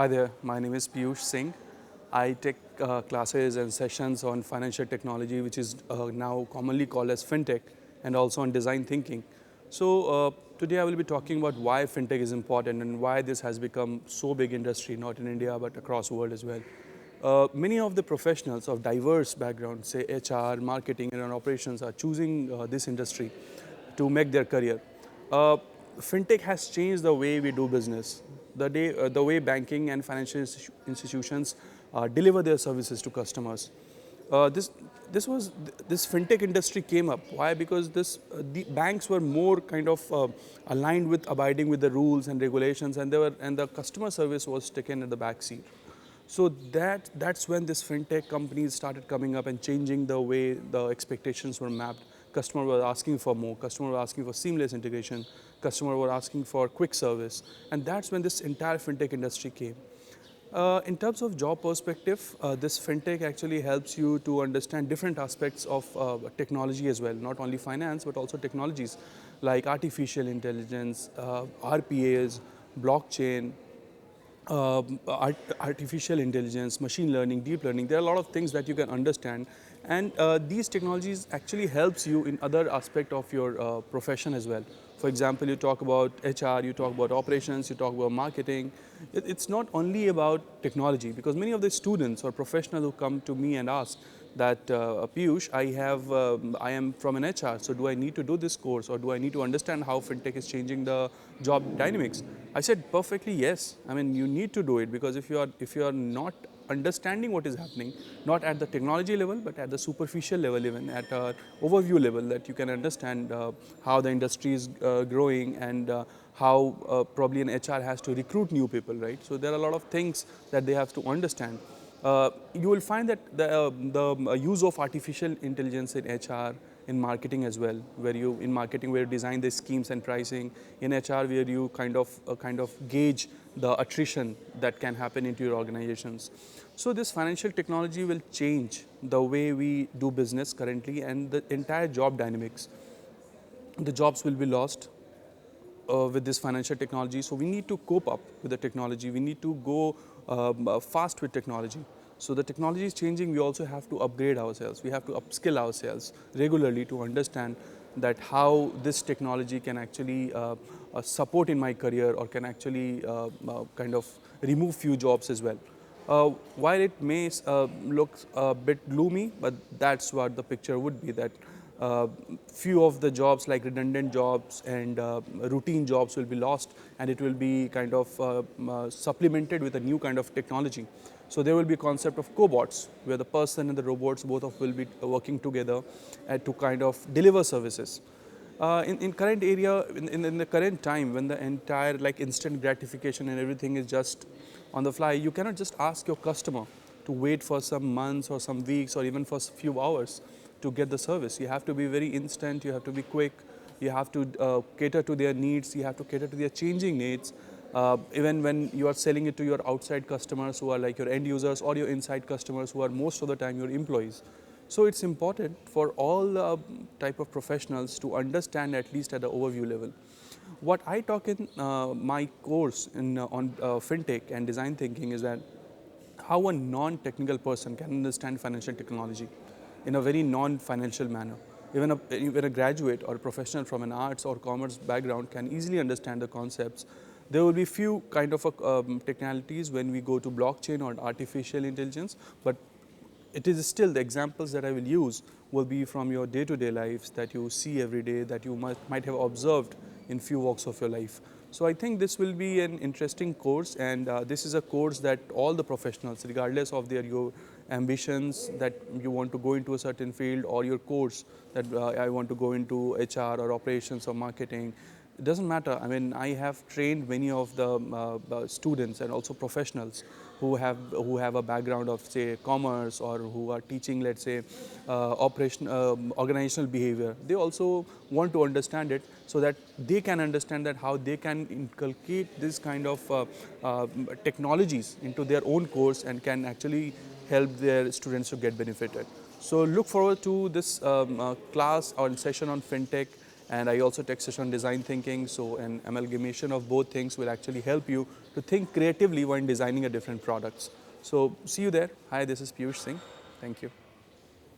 Hi there, my name is Piyush Singh. I take classes and sessions on financial technology, which is now commonly called as Fintech, and also on design thinking. Today I will be talking about why Fintech is important and why this has become so big industry, not in India, but across the world as well. Many of the professionals of diverse backgrounds, say HR, marketing, and operations, are choosing this industry to make their career. Uh, Fintech has changed the way we do business, the way banking and financial institutions deliver their services to customers. Uh, this this fintech industry came up. Why? Because the banks were more kind of aligned with abiding with the rules and regulations, and the customer service was taken at the back seat. So that's when this fintech companies started coming up and changing the way the expectations were mapped. Customer were asking for more. Customer were asking for seamless integration. Customer were asking for quick service, and that's when this entire fintech industry came. In terms of job perspective, this fintech actually helps you to understand different aspects of technology as well, not only finance but also technologies like artificial intelligence, RPAs, blockchain, artificial intelligence, machine learning, deep learning. There are a lot of things that you can understand, and these technologies actually helps you in other aspect of your profession as well. For example, you talk about HR, you talk about operations, you talk about marketing. It's not only about technology, because many of the students or professionals who come to me and ask that Piyush, I am from an HR, so do I need to do this course, or do I need to understand how fintech is changing the job dynamics? I said perfectly yes. I mean, you need to do it, because if you are not understanding what is happening, not at the technology level, but at the superficial level, even at an overview level, that you can understand how the industry is growing, and how probably an HR has to recruit new people, right? So there are a lot of things that they have to understand. You will find that the use of artificial intelligence in HR, in marketing as well, where you in marketing where you design the schemes and pricing, in HR where you kind of gauge the attrition that can happen into your organizations. So this financial technology will change the way we do business currently, and the entire job dynamics. The jobs will be lost with this financial technology. So we need to cope up with the technology. We need to go fast with technology. So the technology is changing. We also have to upgrade ourselves. We have to upskill ourselves regularly to understand that how this technology can actually support in my career, or can actually kind of remove few jobs as well. While it may look a bit gloomy, but that's what the picture would be, that uh, few of the jobs like redundant jobs and routine jobs will be lost, and it will be kind of supplemented with a new kind of technology. So there will be a concept of cobots, where the person and the robots both of will be working together to kind of deliver services. In current area, in the current time, when the entire like instant gratification and everything is just on the fly, you cannot just ask your customer to wait for some months or some weeks or even for a few hours to get the service. You have to be very instant, you have to be quick, you have to cater to their needs, you have to cater to their changing needs. Even when you are selling it to your outside customers, who are like your end users, or your inside customers, who are most of the time your employees. So it's important for all type of professionals to understand, at least at the overview level. What I talk in my course on fintech and design thinking is that how a non-technical person can understand financial technology in a very non-financial manner. Even a graduate or a professional from an arts or commerce background can easily understand the concepts. There will be few kind of technicalities when we go to blockchain or artificial intelligence, but it is still the examples that I will use will be from your day-to-day lives that you see every day, that you might have observed in few walks of your life. So I think this will be an interesting course, and this is a course that all the professionals, regardless of your ambitions, that you want to go into a certain field, or your course that I want to go into HR or operations or marketing, it doesn't matter. I mean, I have trained many of the students and also professionals who have a background of, say, commerce, or who are teaching, let's say, organizational behavior. They also want to understand it, so that they can understand that how they can inculcate this kind of technologies into their own course, and can actually help their students to get benefited. So look forward to this class or session on fintech and I also teach session on design thinking. So an amalgamation of both things will actually help you to think creatively when designing a different products. So see you there. Hi, this is Piyush Singh. Thank you.